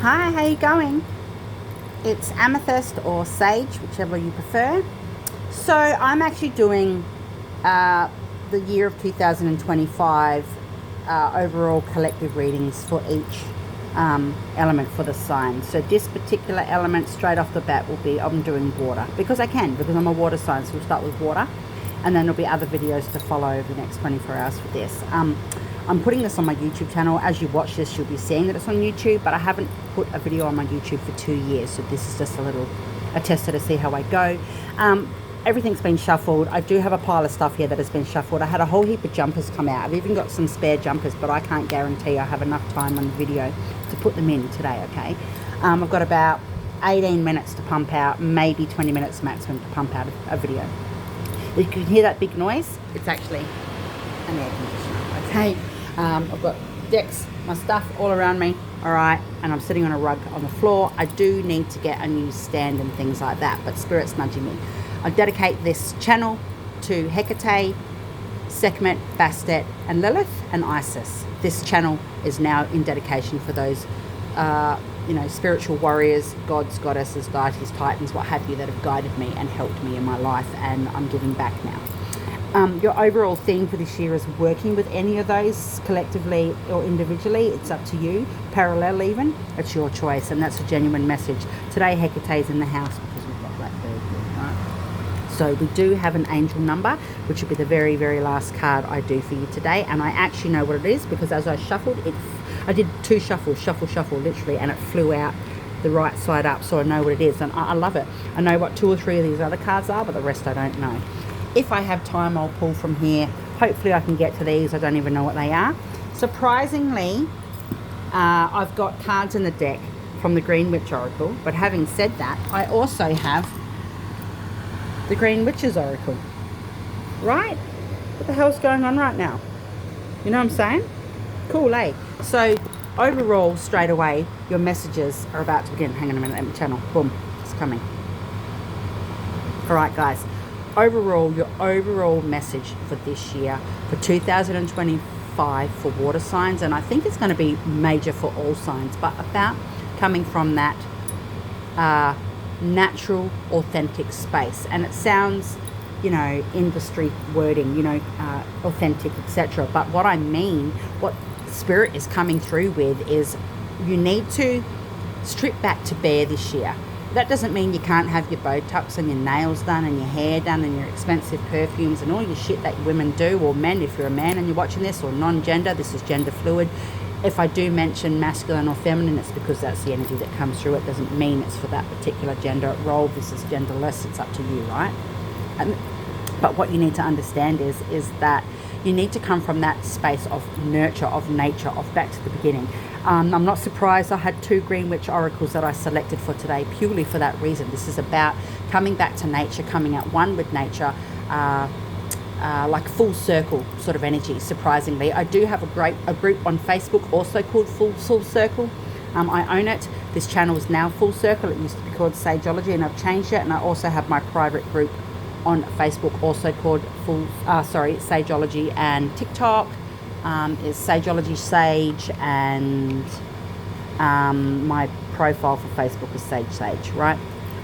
Hi, how you going? It's amethyst or sage, whichever you prefer. So I'm actually doing the year of 2025 overall collective readings for each element for the sign. So this particular element straight off the bat will be, I'm doing water because I can, because I'm a water sign. So we'll start with water, and then there'll be other videos to follow over the next 24 hours for this. I'm putting this on my YouTube channel. As you watch this, you'll be seeing that it's on YouTube, but I haven't put a video on my YouTube for 2 years. So this is just a tester to see how I go. Everything's been shuffled. I do have a pile of stuff here that has been shuffled. I had a whole heap of jumpers come out. I've even got some spare jumpers, but I can't guarantee I have enough time on the video to put them in today, okay? I've got about 18 minutes to pump out, maybe 20 minutes maximum to pump out a video. If you can hear that big noise, it's actually an air conditioner, okay? I've got decks, my stuff all around me, all right, and I'm sitting on a rug on the floor. I do need to get a new stand and things like that, but Spirit's nudging me. I dedicate this channel to Hekate, Sekhmet, Bastet, and Lilith, and Isis. This channel is now in dedication for those, spiritual warriors, gods, goddesses, deities, titans, what have you, that have guided me and helped me in my life, and I'm giving back now. Your overall theme for this year is working with any of those collectively or individually. It's up to you. Parallel even, it's your choice, and that's a genuine message. Today Hecate's in the house because we've got that bird here, right? So we do have an angel number, which will be the very, very last card I do for you today, and I actually know what it is because as I shuffled, I did 2 shuffles, shuffle, literally, and it flew out the right side up, so I know what it is, and I love it. I know what 2 or 3 of these other cards are, but the rest I don't know. If I have time, I'll pull from here. Hopefully I can get to these. I don't even know what they are. Surprisingly, I've got cards in the deck from the Green Witch Oracle. But having said that, I also have the Green Witch's Oracle. Right? What the hell's going on right now? You know what I'm saying? Cool, eh? So overall, straight away, your messages are about to begin. Hang on a minute, let me channel. Boom, it's coming. All right, guys. Overall, your overall message for this year, for 2025 for water signs, and I think it's going to be major for all signs, but about coming from that natural, authentic space. And it sounds, industry wording, authentic, etc. But what I mean, what Spirit is coming through with is you need to strip back to bare this year. That doesn't mean you can't have your Botox and your nails done and your hair done and your expensive perfumes and all your shit that women do, or men if you're a man and you're watching this, or non-gender, this is gender fluid. If I do mention masculine or feminine, it's because that's the energy that comes through. It doesn't mean it's for that particular gender role. This is genderless. It's up to you, right? But what you need to understand is that you need to come from that space of nurture, of nature, of back to the beginning. I'm not surprised I had 2 Green Witch Oracles that I selected for today purely for that reason. This is about coming back to nature, coming at one with nature, like full circle sort of energy, surprisingly. I do have a group on Facebook also called Full Circle. I own it. This channel is now Full Circle. It used to be called Sageology, and I've changed it. And I also have my private group on Facebook also called Sageology, and TikTok is Sageologysage, and my profile for Facebook is Sage, right?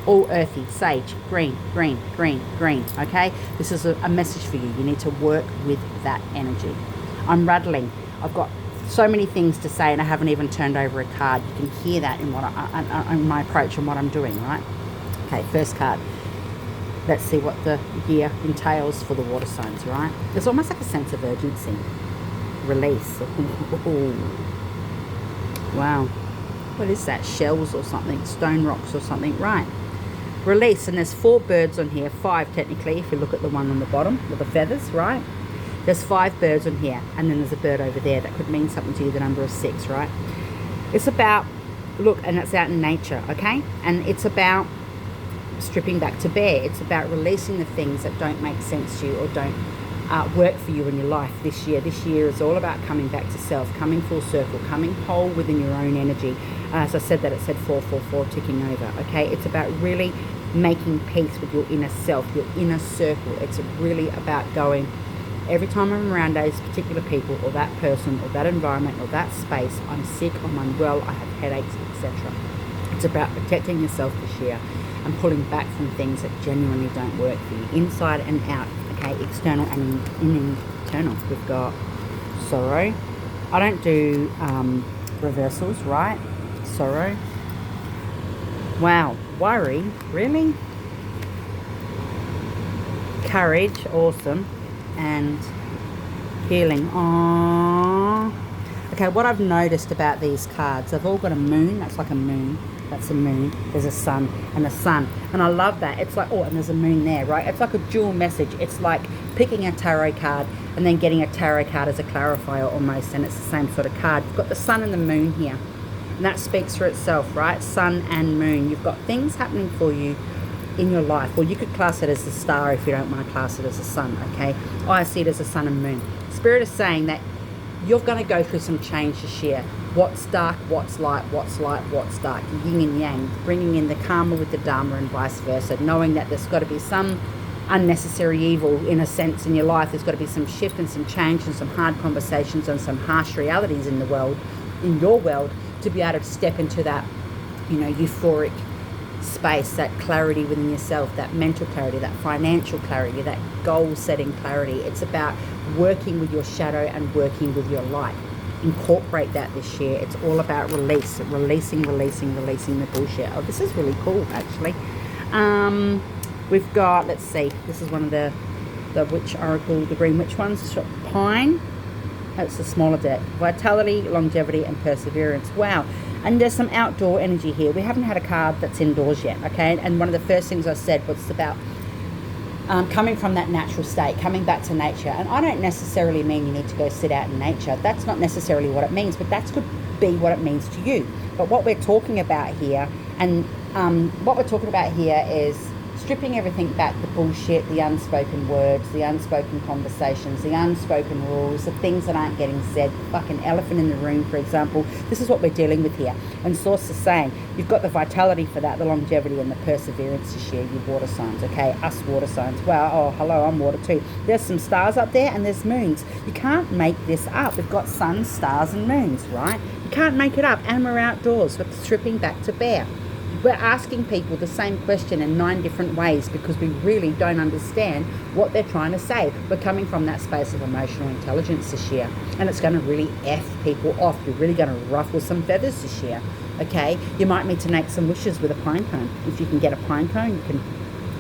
All earthy, sage, green, okay? This is a message for you. You need to work with that energy. I'm rattling. I've got so many things to say, and I haven't even turned over a card. You can hear that in in my approach and what I'm doing, right? Okay, first card. Let's see what the year entails for the water signs, right? There's almost like a sense of urgency. Release. Ooh. Wow. What is that? Shells or something? Stone rocks or something? Right. Release. And there's 4 birds on here. 5 technically, if you look at the one on the bottom with the feathers, right? There's 5 birds on here. And then there's a bird over there. That could mean something to you, the number of 6, right? It's about, look, and it's out in nature, okay? And it's about stripping back to bare. It's about releasing the things that don't make sense to you or don't work for you in your life this year. This year is all about coming back to self, coming full circle, coming whole within your own energy. As I said that, it said 444 ticking over, okay? It's about really making peace with your inner self, your inner circle. It's really about going Every time I'm around those particular people or that person or that environment or that space, I'm sick, I'm unwell, I have headaches, etc. It's about protecting yourself this year and pulling back from things that genuinely don't work for you, inside and out, okay, external and internal. We've got sorrow. I don't do reversals, right? Sorrow. Wow. Worry. Really? Courage. Awesome. And healing. Aww. Okay, what I've noticed about these cards, they've all got a moon. That's like a moon. That's a moon. There's a sun and a sun. And I love that. It's like, oh, and there's a moon there, right? It's like a dual message. It's like picking a tarot card and then getting a tarot card as a clarifier almost. And it's the same sort of card. You've got the sun and the moon here. And that speaks for itself, right? Sun and moon. You've got things happening for you in your life. Well, you could class it as a star if you don't want to class it as a sun, okay? I see it as a sun and moon. Spirit is saying that you're going to go through some change this year. What's dark, what's light, what's dark. Yin and yang, bringing in the karma with the dharma and vice versa, knowing that there's got to be some unnecessary evil in a sense in your life. There's got to be some shift and some change and some hard conversations and some harsh realities in the world, in your world, to be able to step into that, you know, euphoric space, that clarity within yourself, that mental clarity, that financial clarity, that goal setting clarity. It's about working with your shadow and working with your light. Incorporate that this year. It's all about releasing the bullshit. Oh, this is really cool, actually. We've got, let's see, this is one of the witch oracle, the green witch ones. Pine. That's the smaller deck. Vitality, longevity, and perseverance. Wow. And there's some outdoor energy here. We haven't had a card that's indoors yet, okay? And one of the first things I said was about coming from that natural state, coming back to nature. And I don't necessarily mean you need to go sit out in nature. That's not necessarily what it means, but that could be what it means to you. But what we're talking about here, and what we're talking about here is stripping everything back, the bullshit, the unspoken words, the unspoken conversations, the unspoken rules, the things that aren't getting said, the fucking elephant in the room, for example. This is what we're dealing with here. And Source is saying, you've got the vitality for that, the longevity and the perseverance this year, you water signs, okay? Us water signs. Well, oh, hello, I'm water too. There's some stars up there and there's moons. You can't make this up. We've got suns, stars and moons, right? You can't make it up. And we're outdoors. We're stripping back to bare. We're asking people the same question in 9 different ways because we really don't understand what they're trying to say. We're coming from that space of emotional intelligence this year, and it's going to really F people off. You're really going to ruffle some feathers this year, okay? You might need to make some wishes with a pine cone. If you can get a pine cone, you can.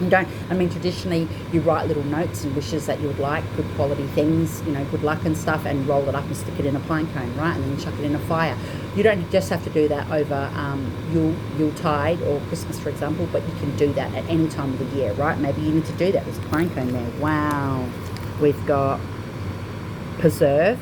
You don't, I mean, traditionally you write little notes and wishes that you would like, good quality things, you know, good luck and stuff, and roll it up and stick it in a pine cone, right? And then chuck it in a fire. You don't just have to do that over Yuletide or Christmas, for example, but you can do that at any time of the year, right? Maybe you need to do that. There's a pine cone there. Wow. We've got preserve,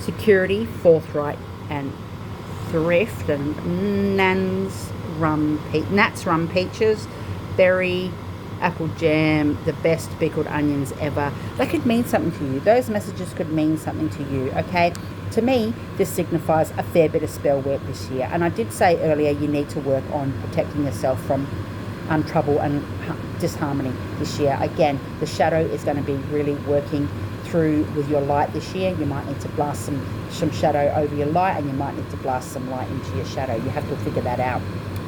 security, forthright, and thrift, and Nat's rum peaches, berry, apple jam, the best pickled onions ever. That could mean something to you. Those messages could mean something to you, okay? To me, this signifies a fair bit of spell work this year. And I did say earlier you need to work on protecting yourself from trouble and disharmony this year. Again, the shadow is going to be really working through with your light this year. You might need to blast some shadow over your light, and you might need to blast some light into your shadow. You have to figure that out.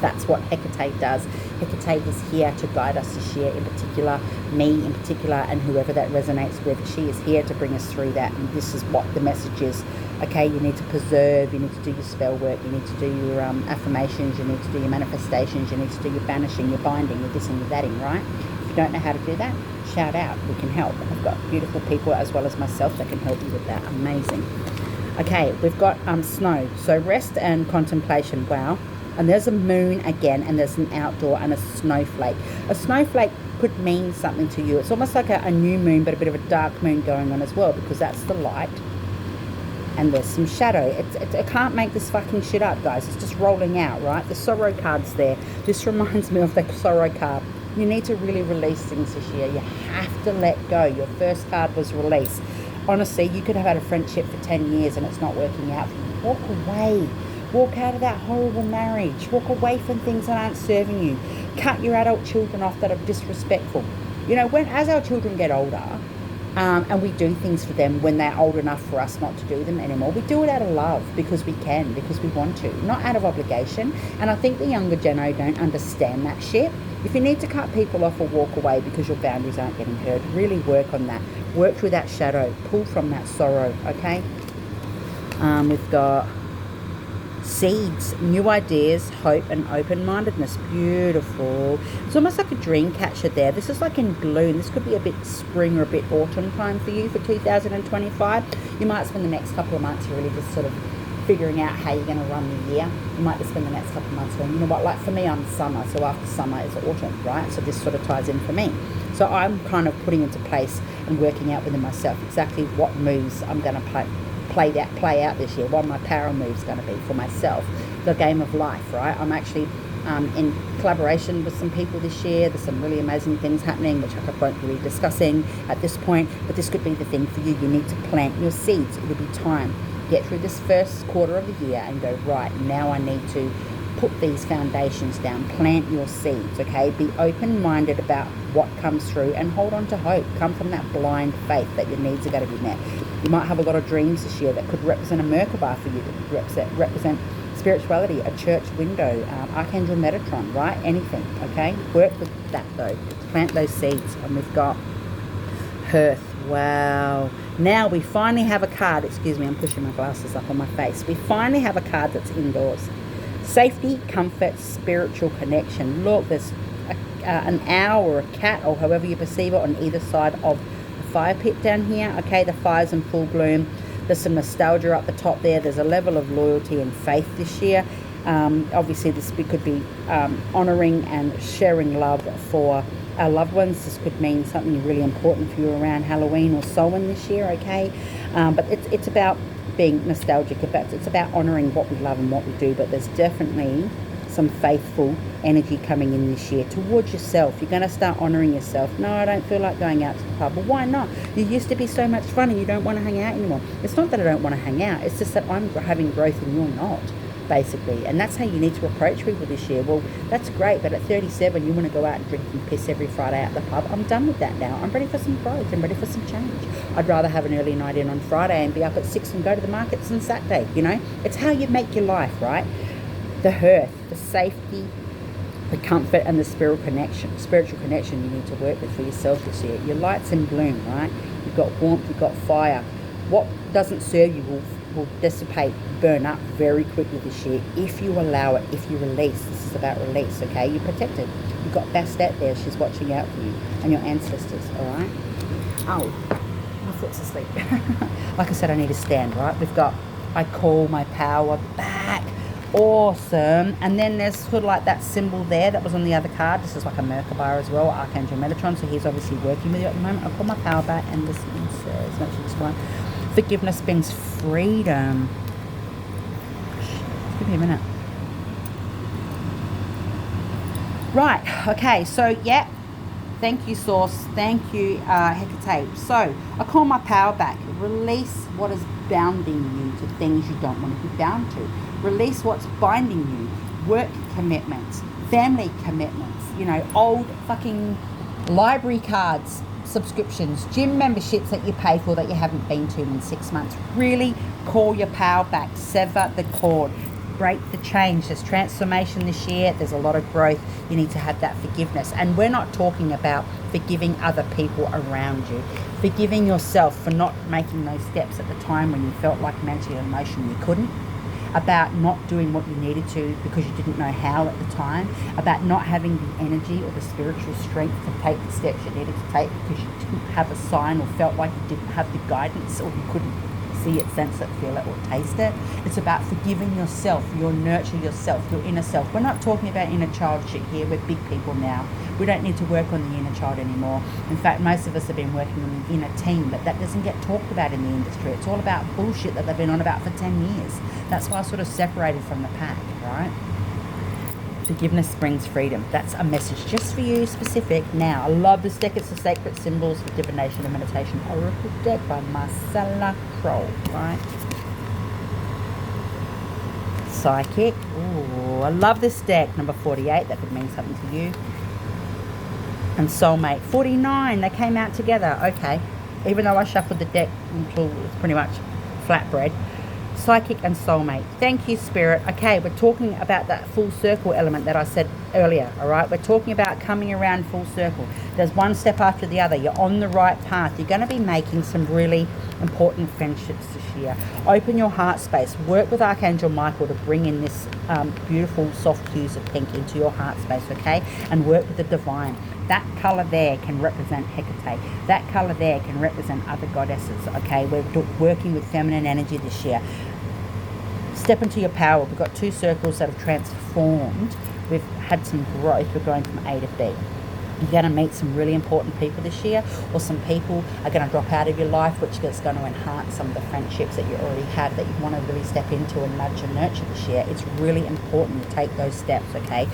That's what Hekate does. Hekate is here to guide us this year, in particular, me in particular, and whoever that resonates with. She is here to bring us through that, and this is what the message is. Okay, you need to preserve, you need to do your spell work, you need to do your affirmations, you need to do your manifestations, you need to do your banishing, your binding, your this and your thatting, right? If you don't know how to do that, shout out. We can help. I've got beautiful people as well as myself that can help you with that. Amazing. Okay, we've got snow. So rest and contemplation. Wow. And there's a moon again, and there's an outdoor and a snowflake. A snowflake could mean something to you. It's almost like a new moon, but a bit of a dark moon going on as well, because that's the light. And there's some shadow. I can't make this fucking shit up, guys. It's just rolling out, right? The sorrow card's there. This reminds me of the sorrow card. You need to really release things this year. You have to let go. Your first card was release. Honestly, you could have had a friendship for 10 years and it's not working out for you. Walk away. Walk out of that horrible marriage. Walk away from things that aren't serving you. Cut your adult children off that are disrespectful. You know, as our children get older, And we do things for them when they're old enough for us not to do them anymore. We do it out of love because we can, because we want to, not out of obligation. And I think the younger geno don't understand that shit. If you need to cut people off or walk away because your boundaries aren't getting heard, really work on that. Work through that shadow. Pull from that sorrow, okay? We've got seeds, new ideas, hope, and open-mindedness. Beautiful. It's almost like a dream catcher there. This is like in bloom. This could be a bit spring or a bit autumn time for you for 2025. You might spend the next couple of months really just sort of figuring out how you're going to run the year. You might just spend the next couple of months going, you know what, like for me, I'm summer, so after summer is autumn, right? So this sort of ties in for me. So I'm kind of putting into place and working out within myself exactly what moves I'm going to play out this year, what my power moves going to be for myself, the game of life, right? I'm actually in collaboration with some people this year. There's some really amazing things happening, which I won't be discussing at this point, but this could be the thing for you. You need to plant your seeds. It'll be time. Get through this first quarter of the year and go, right, now I need to put these foundations down. Plant your seeds, okay? Be open-minded about what comes through and hold on to hope. Come from that blind faith that your needs are going to be met. You might have a lot of dreams this year that could represent a Merkaba for you, that could represent spirituality, a church window, Archangel Metatron, right? Anything, okay? Work with that though. Plant those seeds. And we've got Hearth. Wow. Now we finally have a card. Excuse me, I'm pushing my glasses up on my face. We finally have a card that's indoors. Safety, comfort, spiritual connection. Look, there's an owl or a cat or however you perceive it on either side of the fire pit down here. Okay, the fire's in full bloom. There's some nostalgia up the top there. There's a level of loyalty and faith this year. Obviously, this could be honouring and sharing love for our loved ones. This could mean something really important for you around Halloween or Samhain this year, okay? But it's about being nostalgic. It's about honouring what we love and what we do, but there's definitely some faithful energy coming in this year towards yourself. You're going to start honouring yourself. No, I don't feel like going out to the pub. Well, why not? You used to be so much fun and you don't want to hang out anymore. It's not that I don't want to hang out. It's just that I'm having growth and you're not, basically. And that's how you need to approach people this year. Well, that's great, but at 37 you want to go out and drink and piss every Friday at the pub. I'm done with that now. I'm ready for some growth. I'm ready for some change. I'd rather have an early night in on Friday and be up at 6 and go to the markets on Saturday, you know? It's how you make your life, right? The hearth, the safety, the comfort, and the spiritual connection you need to work with for yourself this year. Your light's in bloom, right? You've got warmth, you've got fire. What doesn't serve you will dissipate, burn up very quickly this year if you allow it, if you release. This is about release, okay? You're protected. You've got Bastet there. She's watching out for you and your ancestors, all right? Oh, my foot's asleep. Like I said, I need to stand, right? We've got, I call my power back. Awesome. And then there's sort of like that symbol there that was on the other card. This is like a Merkaba as well, Archangel Metatron. So he's obviously working with you at the moment. I'll call my power back, and this one says, make sure this one, forgiveness brings freedom. Give me a minute. Right. Okay. So, yeah. Thank you, Source. Thank you, Hekate. So, I call my power back. Release what is bounding you to things you don't want to be bound to. Release what's binding you. Work commitments, family commitments, you know, old fucking library cards, subscriptions, gym memberships that you pay for that you haven't been to in 6 months. Really call your power back. Sever the cord. Break the change. There's transformation this year. There's a lot of growth. You need to have that forgiveness. And we're not talking about forgiving other people around you. Forgiving yourself for not making those steps at the time when you felt like mentally and emotionally you couldn't. About not doing what you needed to because you didn't know how at the time. About not having the energy or the spiritual strength to take the steps you needed to take because you didn't have a sign or felt like you didn't have the guidance or you couldn't see it, sense it, feel it, or taste it. It's about forgiving yourself, nurture yourself, your inner self. We're not talking about inner child shit here. We're big people now. We don't need to work on the inner child anymore. In fact, most of us have been working on the inner teen, but that doesn't get talked about in the industry. It's all about bullshit that they've been on about for 10 years. That's why I sort of separated from the pack, right? Forgiveness brings freedom. That's a message just for you, specific. Now, I love this deck. It's the Sacred Symbols for Divination and Meditation Oracle deck by Marcella Kroll, right? Psychic. Ooh, I love this deck. Number 48. That could mean something to you. And Soulmate. 49. They came out together. Okay. even though I shuffled the deck until it's pretty much flatbread. Psychic and soulmate. Thank you, Spirit. Okay, we're talking about that full circle element that I said earlier, all right? We're talking about coming around full circle. There's one step after the other. You're on the right path. You're going to be making some really important friendships this year. Open your heart space. Work with Archangel Michael to bring in this beautiful soft hues of pink into your heart space, okay? And work with the divine. That colour there can represent Hekate. That colour there can represent other goddesses, okay? We're working with feminine energy this year. Step into your power. We've got 2 circles that have transformed. We've had some growth. We're going from A to B. You're going to meet some really important people this year, or some people are going to drop out of your life, which is going to enhance some of the friendships that you already have that you want to really step into and nurture and nurture this year. It's really important to take those steps, okay?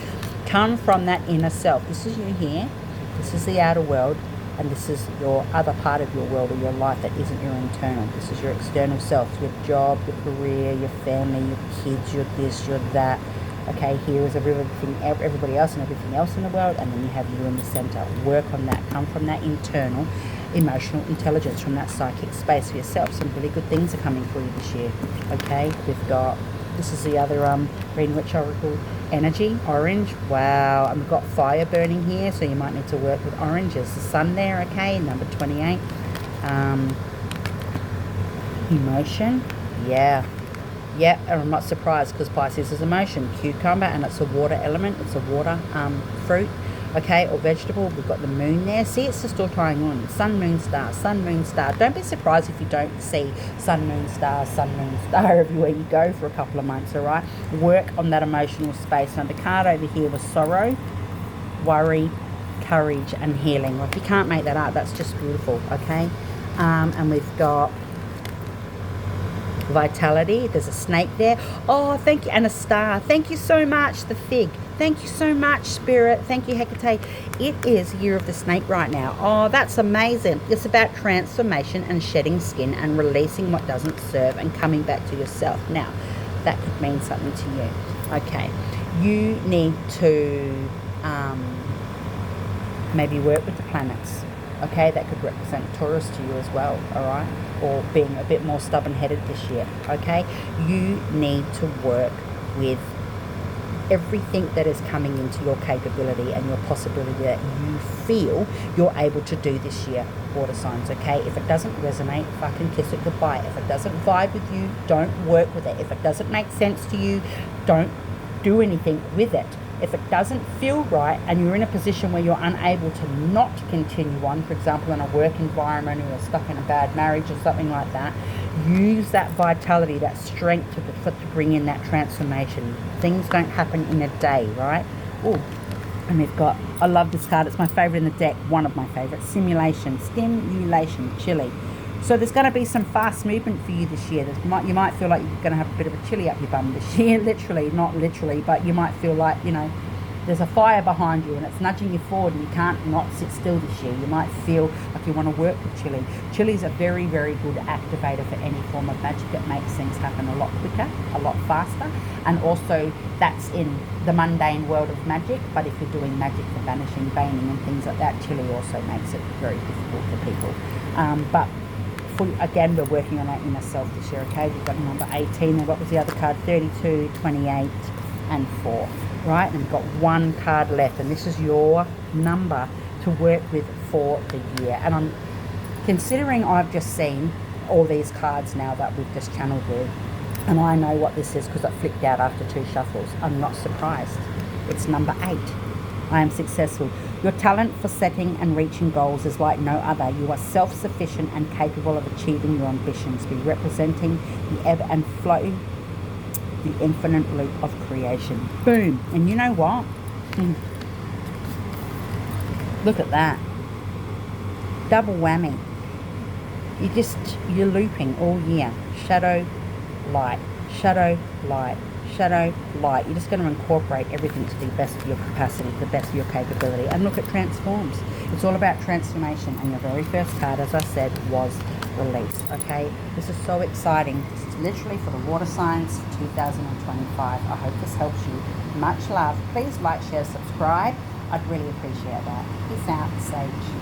Come from that inner self. This is you here. This is the outer world, and this is your other part of your world or your life that isn't your internal. This is your external self, your job, your career, your family, your kids, your this, your that. Okay, here is everybody else and everything else in the world, and then you have you in the center. Work on that. Come from that internal emotional intelligence, from that psychic space for yourself. Some really good things are coming for you this year. Okay, we've got, this is the other Green Witch Oracle energy, orange. Wow, and we've got fire burning here, so you might need to work with oranges. The sun there, okay, number 28. Emotion, yeah. Yeah, and I'm not surprised because Pisces is emotion. Cucumber, and it's a water element. It's a water fruit, okay, or vegetable. We've got the moon there. See, it's just all trying on. Sun, moon, star, sun, moon, star. Don't be surprised if you don't see sun, moon, star everywhere you go for a couple of months, all right? Work on that emotional space. Now, the card over here was sorrow, worry, courage, and healing. Like, you can't make that up. That's just beautiful, okay? And we've got vitality. There's a snake there. Oh, thank you. And a star. Thank you so much. The fig. Thank you so much, Spirit. Thank you, Hekate. It is Year of the Snake right now. Oh, that's amazing. It's about transformation and shedding skin and releasing what doesn't serve and coming back to yourself. Now, that could mean something to you. Okay. You need to maybe work with the planets. Okay, that could represent Taurus to you as well, all right? Or being a bit more stubborn-headed this year, okay? You need to work with everything that is coming into your capability and your possibility that you feel you're able to do this year, water signs, okay? If it doesn't resonate, fucking kiss it goodbye. If it doesn't vibe with you, don't work with it. If it doesn't make sense to you, don't do anything with it. If it doesn't feel right and you're in a position where you're unable to not continue on, for example, in a work environment, or you're stuck in a bad marriage or something like that, use that vitality, that strength to bring in that transformation. Things don't happen in a day, right? Oh, and we've got, I love this card. It's my favorite in the deck, one of my favorites, stimulation, chilly. So there's going to be some fast movement for you this year. You might feel like you're going to have a bit of a chilly up your bum this year, literally, not literally, but you might feel like, you know, there's a fire behind you and it's nudging you forward and you can't not sit still this year. You might feel like you want to work with chili. Chili is a very, very good activator for any form of magic. It makes things happen a lot quicker, a lot faster, and also that's in the mundane world of magic. But if you're doing magic for banishing, baning and things like that, chili also makes it very difficult for people. But again, we're working on our inner self this year, okay? We've got number 18, and what was the other card? 32, 28, and 4, right? And we've got one card left, and this is your number to work with for the year. And I'm considering I've just seen all these cards now that we've just channeled with, and I know what this is because it flicked out after 2 shuffles. I'm not surprised. It's number 8. I am successful. Your talent for setting and reaching goals is like no other. You are self-sufficient and capable of achieving your ambitions. Be representing the ebb and flow, the infinite loop of creation. Boom. And you know what? Look at that. Double whammy. You're looping all year. Shadow, light, shadow, light, shadow, light. You're just going to incorporate everything to the best of your capacity, the best of your capability. And look, it transforms. It's all about transformation. And your very first card, as I said, was release. Okay? This is so exciting. This is literally for the water signs 2025. I hope this helps you. Much love. Please like, share, subscribe. I'd really appreciate that. Peace out, Sage.